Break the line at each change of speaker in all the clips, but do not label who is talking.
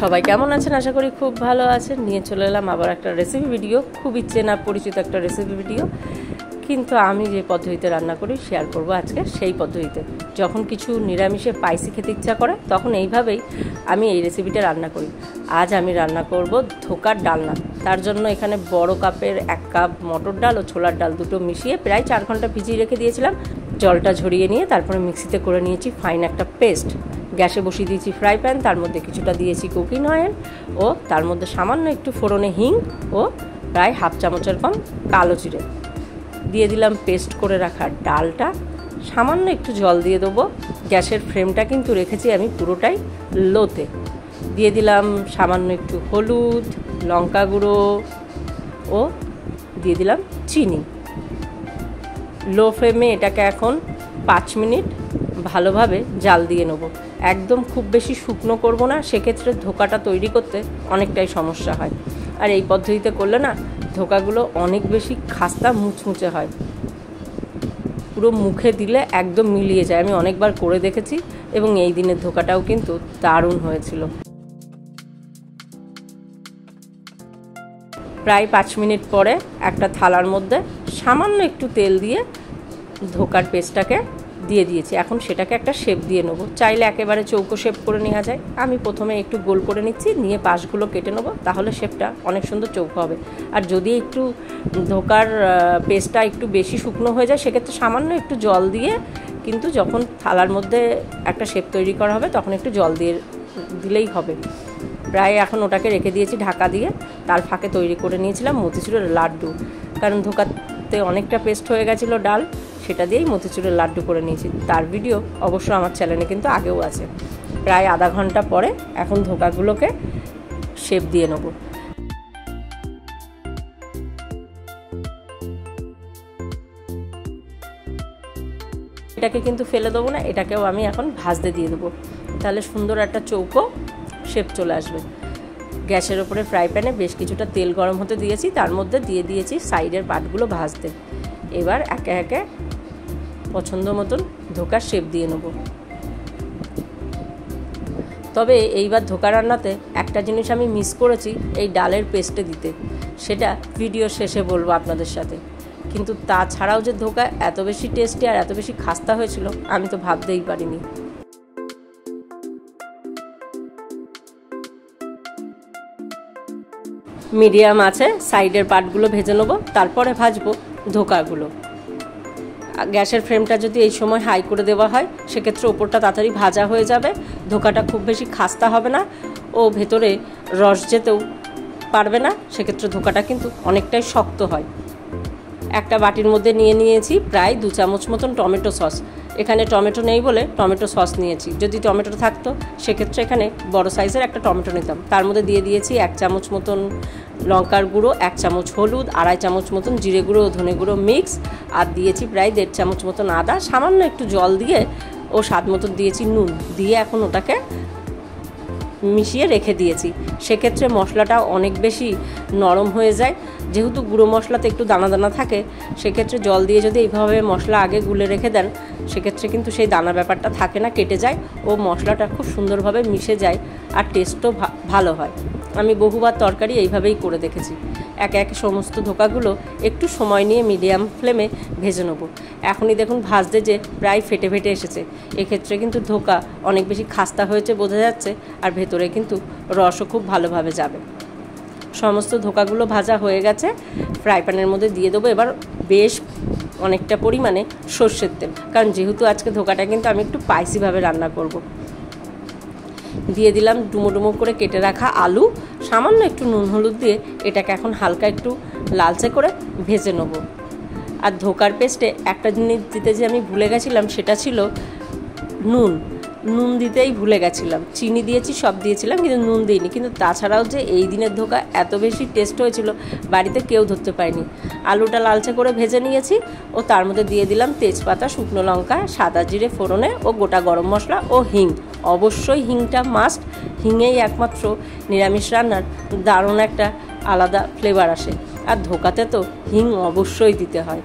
সবাই কেমন আছেন? আশা করি খুব ভালো আছেন। নিয়ে চলে এলাম আবার একটা রেসিপি ভিডিও, খুবই চেনা পরিচিত একটা রেসিপি ভিডিও, কিন্তু আমি যে পদ্ধতিতে রান্না করি শেয়ার করব আজকে সেই পদ্ধতিতে। যখন কিছু নিরামিষে স্পাইসি খেতে ইচ্ছা করে তখন এইভাবেই আমি এই রেসিপিটা রান্না করি। আজ আমি রান্না করব ধোকার ডালনা। তার জন্য এখানে বড় কাপের 1 কাপ মটর ডাল ও ছোলার ডাল দুটো মিশিয়ে প্রায় 4 ঘন্টা ভিজিয়ে রেখে দিয়েছিলাম। জলটা ঝরিয়ে নিয়ে তারপরে মিক্সিতে করে নিয়েছি ফাইন একটা পেস্ট। গ্যাসে বসিয়ে দিয়েছি ফ্রাই প্যান, তার মধ্যে কিছুটা দিয়েছি কুকিং অয়েল ও তার মধ্যে সামান্য একটু ফোড়নে হিং ও প্রায় হাফ চামচের কম কালো জিরে দিয়ে দিলাম। পেস্ট করে রাখা ডালটা সামান্য একটু জল দিয়ে দেবো। গ্যাসের ফ্লেমটা কিন্তু রেখেছি আমি পুরোটাই লোতে। দিয়ে দিলাম সামান্য একটু হলুদ, লঙ্কা গুঁড়ো ও দিয়ে দিলাম চিনি। লো ফ্লেমে এটাকে এখন 5 মিনিট ভালোভাবে জাল দিয়ে নেব। একদম খুব বেশি শুকনো করব না, সেক্ষেত্রে ধোকাটা তৈরি করতে অনেকটাই সমস্যা হয়। আর এই পদ্ধতিতে করলে না ধোকাগুলো অনেক বেশি খাস্তা মুচমুচে হয়, পুরো মুখে দিলে একদম মিলিয়ে যায়। আমি অনেকবার করে দেখেছি এবং এই দিনের ধোকাটাও কিন্তু দারুণ হয়েছিল। প্রায় 5 মিনিট পরে একটা থালার মধ্যে সামান্য একটু তেল দিয়ে ধোকার পেস্টটাকে দিয়ে দিয়েছি। এখন সেটাকে একটা শেপ দিয়ে নেবো। চাইলে একেবারে চৌকো শেপ করে নেওয়া যায়। আমি প্রথমে একটু গোল করে নিচ্ছি, নিয়ে পাশগুলো কেটে নেবো, তাহলে শেপটা অনেক সুন্দর চৌকো হবে। আর যদি একটু ধোকার পেস্টটা একটু বেশি শুকনো হয়ে যায় সেক্ষেত্রে সামান্য একটু জল দিয়ে, কিন্তু যখন থালার মধ্যে একটা শেপ তৈরি করা হবে তখন একটু জল দিয়ে দিলেই হবে। প্রায় এখন ওটাকে রেখে দিয়েছি ঢাকা দিয়ে। তার ফাঁকে তৈরি করে নিয়েছিলাম মতিচুরের লাড্ডু, কারণ ধোকাতে অনেকটা পেস্ট হয়ে গেছিলো ডাল, সেটা দিয়েই মতিচুরের লাড্ডু করে নিয়েছি। তার ভিডিও অবশ্য আমার চ্যানেলে কিন্তু আগেও আছে। প্রায় আধা ঘন্টা পরে এখন ধোকাগুলোকে শেপ দিয়ে নেব। এটাকে কিন্তু ফেলে দেবো না, এটাকেও আমি এখন ভাজতে দিয়ে দেবো, তাহলে সুন্দর একটা চৌকো শেপ চলে আসবে। গ্যাসের ওপরে ফ্রাই প্যানে বেশ কিছুটা তেল গরম হতে দিয়েছি, তার মধ্যে দিয়ে দিয়েছি সাইডের পাটগুলো ভাজতে। এবার একে একে পছন্দ মতন ধোকার শেপ দিয়ে নেব। তবে এইবার ধোকা রান্নাতে একটা জিনিস আমি মিস করেছি এই ডালের পেস্টে দিতে, সেটা ভিডিও শেষে বলবো আপনাদের সাথে। কিন্তু তাছাড়াও যে ধোকা এত বেশি টেস্টি আর এত বেশি খাস্তা হয়েছিল আমি তো ভাবতেই পারিনি। মিডিয়াম আছে সাইডের পাটগুলো ভেজে নেবো, তারপরে ভাজবো ধোকাগুলো। গ্যাসের ফ্লেমটা যদি এই সময় হাই করে দেওয়া হয় সেক্ষেত্রে ওপরটা তাড়াতাড়ি ভাজা হয়ে যাবে, ধোকাটা খুব বেশি খাস্তা হবে না ও ভেতরে রস যেতেও পারবে না, সেক্ষেত্রে ধোকাটা কিন্তু অনেকটাই শক্ত হয়। একটা বাটির মধ্যে নিয়ে নিয়েছি প্রায় 2 চামচ মতন টমেটো সস। এখানে টমেটো নেই বলে টমেটো সস নিয়েছি, যদি টমেটো থাকতো সেক্ষেত্রে এখানে বড় সাইজের একটা টমেটো নিতাম। তার মধ্যে দিয়ে দিয়েছি 1 চামচ মতন লঙ্কার গুঁড়ো, 1 চামচ হলুদ, 2.5 চামচ মতন জিরে গুঁড়ো ও ধনে গুঁড়ো মিক্স, আর দিয়েছি প্রায় 1.5 চামচ মতন আদা, সামান্য একটু জল দিয়ে ও স্বাদ মতন দিয়েছি নুন দিয়ে এখন ওটাকে মিশিয়ে রেখে দিয়েছি। সেক্ষেত্রে মশলাটা অনেক বেশি নরম হয়ে যায়, যেহেতু গুঁড়ো মশলাতে একটু দানা দানা থাকে, সেক্ষেত্রে জল দিয়ে যদি এইভাবে মশলা আগে গুলে রেখে দেন সেক্ষেত্রে কিন্তু সেই দানা ব্যাপারটা থাকে না, কেটে যায় ও মশলাটা খুব সুন্দরভাবে মিশে যায় আর টেস্টও ভালো হয়। আমি বহুবার তরকারি এইভাবেই করে দেখেছি। একে একে সমস্ত ধোকাগুলো একটু সময় নিয়ে মিডিয়াম ফ্লেমে ভেজে নেবো। এখনই দেখুন ভাজতে যে প্রায় ফেটে ফেটে এসেছে, এক্ষেত্রে কিন্তু ধোকা অনেক বেশি খাস্তা হয়েছে বোঝা যাচ্ছে, আর ভেতরে কিন্তু রসও খুব ভালোভাবে যাবে। সমস্ত ধোকাগুলো ভাজা হয়ে গেছে, ফ্রাই প্যানের মধ্যে দিয়ে দেবো এবার বেশ অনেকটা পরিমাণে সর্ষের তেল, কারণ যেহেতু আজকে ধোকাটা কিন্তু আমি একটু স্পাইসিভাবে রান্না করব। দিয়ে দিলাম ডুমো ডুমো করে কেটে রাখা আলু, সামান্য একটু নুন হলুদ দিয়ে এটাকে এখন হালকা একটু লালচে করে ভেজে নেব। আর ধোকার পেস্টে একটা জিনিস দিতে যে আমি ভুলে গেছিলাম সেটা ছিল নুন দিতেই ভুলে গেছিলাম। চিনি দিয়েছি, সব দিয়েছিলাম, কিন্তু নুন দিইনি। কিন্তু তাছাড়াও যে এই দিনের ধোকা এত বেশি টেস্ট হয়েছিল বাড়িতে কেউ ধরতে পারেনি। আলুটা লালচে করে ভেজে নিয়েছি ও তার মধ্যে দিয়ে দিলাম তেজপাতা, শুকনো লঙ্কা, সাদা জিরে ফোড়নে ও গোটা গরম মশলা ও হিং। অবশ্যই হিংটা মাস্ট, হিঙেই একমাত্র নিরামিষ রান্নার দারুণ একটা আলাদা ফ্লেভার আসে। আর ধোকাতে তো হিং অবশ্যই দিতে হয়,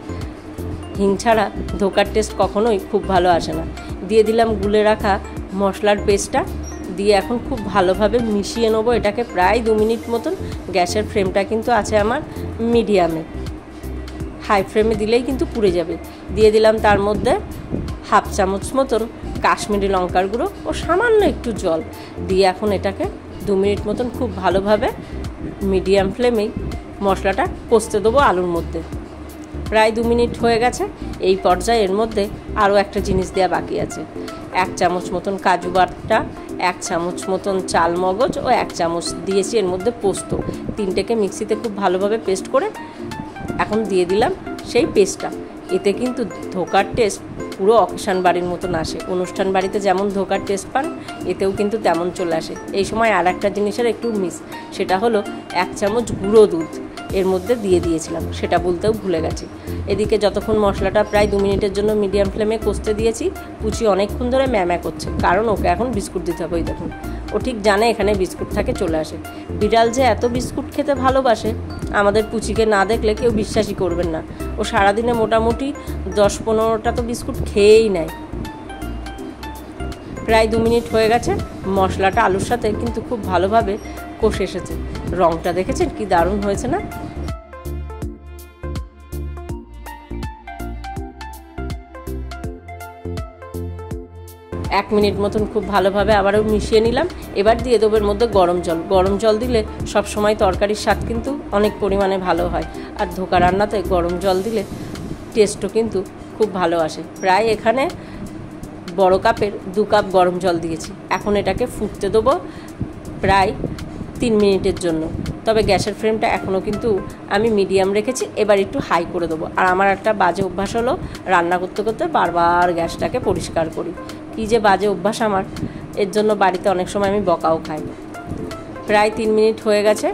হিং ছাড়া ধোকার টেস্ট কখনোই খুব ভালো আসে না। দিয়ে দিলাম গুলে রাখা মশলার পেস্টটা, দিয়ে এখন খুব ভালোভাবে মিশিয়ে নেবো এটাকে প্রায় 2 মিনিট মতন। গ্যাসের ফ্লেমটা কিন্তু আছে আমার মিডিয়ামে, হাই ফ্লেমে দিলেই কিন্তু পুড়ে যাবে। দিয়ে দিলাম তার মধ্যে 1/2 চামচ মতন কাশ্মীরি লঙ্কার গুঁড়ো ও সামান্য একটু জল দিয়ে এখন এটাকে 2 মিনিট মতন খুব ভালোভাবে মিডিয়াম ফ্লেমেই মশলাটা কষতে দেবো আলুর মধ্যে। প্রায় 2 মিনিট হয়ে গেছে। এই পর্যায়ে এর মধ্যে আরও একটা জিনিস দেওয়া বাকি আছে। 1 চামচ মতন কাজু বাটা, 1 চামচ মতন চাল মগজ ও 1 চামচ দিয়েছি এর মধ্যে পোস্ত। 3টেকে মিক্সিতে খুব ভালোভাবে পেস্ট করে এখন দিয়ে দিলাম সেই পেস্টটা। এতে কিন্তু ধোকার টেস্ট পুরো অকেশান বাড়ির মতন আসে। অনুষ্ঠান বাড়িতে যেমন ধোকার টেস্ট পান এতেও কিন্তু তেমন চলে আসে। এই সময় আর একটা জিনিসের একটু মিস, সেটা হলো 1 চামচ গুঁড়ো দুধ এর মধ্যে দিয়ে দিয়েছিলাম, সেটা বলতেও ভুলে গেছি। এদিকে যতক্ষণ মশলাটা প্রায় 2 মিনিটের জন্য মিডিয়াম ফ্লেমে কষতে দিয়েছি, পুচি অনেকক্ষণ ধরে ম্যামা করছে, কারণ ওকে এখন বিস্কুট দিতে হবে। ওই দেখুন, ও ঠিক জানে এখানে বিস্কুট থাকে, চলে আসে। বিড়াল যে এত বিস্কুট খেতে ভালোবাসে আমাদের পুচিকে না দেখলে কেউ বিশ্বাসই করবেন না। ও সারাদিনে মোটামুটি 10-15টা তো বিস্কুট খেয়েই নেয়। প্রায় 2 মিনিট হয়ে গেছে। মশলাটা আলুর সাথে কিন্তু খুব ভালোভাবে কষে এসেছে। রঙটা দেখেছেন কি দারুণ হয়েছে না? এক মিনিট মতন খুব ভালোভাবে আবারও মিশিয়ে নিলাম। এবার দিয়ে দেবো এর মধ্যে গরম জল। গরম জল দিলে সব সময় তরকারির স্বাদ কিন্তু অনেক পরিমাণে ভালো হয়, আর ধোকা রান্নাতে গরম জল দিলে টেস্টও কিন্তু খুব ভালো আসে। প্রায় এখানে বড় কাপের 2 কাপ গরম জল দিয়েছি। এখন এটাকে ফুটতে দেবো প্রায় 3 মিনিটের জন্য। তবে গ্যাসের ফ্লেমটা এখনও কিন্তু আমি মিডিয়াম রেখেছি, এবার একটু হাই করে দেবো। আর আমার একটা বাজে অভ্যাস হলো রান্না করতে করতে বারবার গ্যাসটাকে পরিষ্কার করি। কী যে বাজে অভ্যাস আমার, এর জন্য বাড়িতে অনেক সময় আমি বকাও খাই। প্রায় 3 মিনিট হয়ে গেছে।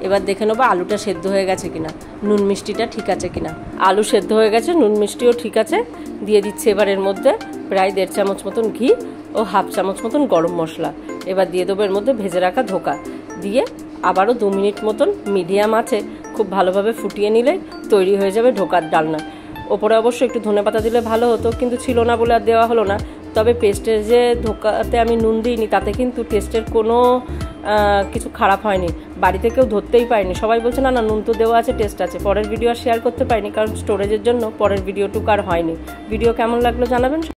এবার দেখে নেবো আলুটা সেদ্ধ হয়ে গেছে কিনা, নুন মিষ্টিটা ঠিক আছে কিনা। আলু সেদ্ধ হয়ে গেছে, নুন মিষ্টিও ঠিক আছে। দিয়ে দিচ্ছি এবার এর মধ্যে প্রায় 1.5 চামচ মতন ঘি ও 1/2 চামচ মতন গরম মশলা। এবার দিয়ে দেবো এর মধ্যে ভেজে রাখা ধোকা, দিয়ে আবারও 2 মিনিট মতন মিডিয়াম আছে খুব ভালোভাবে ফুটিয়ে নিলে তৈরি হয়ে যাবে ধোকার ডালনা। ওপরে অবশ্য একটু ধনেপাতা দিলে ভালো হতো, কিন্তু ছিল না বলে আর দেওয়া হলো না। তবে পেস্টের যে ধোকাতে আমি নুন দিইনি, তাতে কিন্তু টেস্টের কোনো কিছু খারাপ হয়নি। বাড়িতে কেউ ধরতেই পারেনি, সবাই বলছে না না নুন তো দেওয়া আছে, টেস্ট আছে। পরের ভিডিও আর শেয়ার করতে পারিনি, কারণ স্টোরেজের জন্য পরের ভিডিওটুকু আর হয়নি। ভিডিও কেমন লাগলো জানাবেন।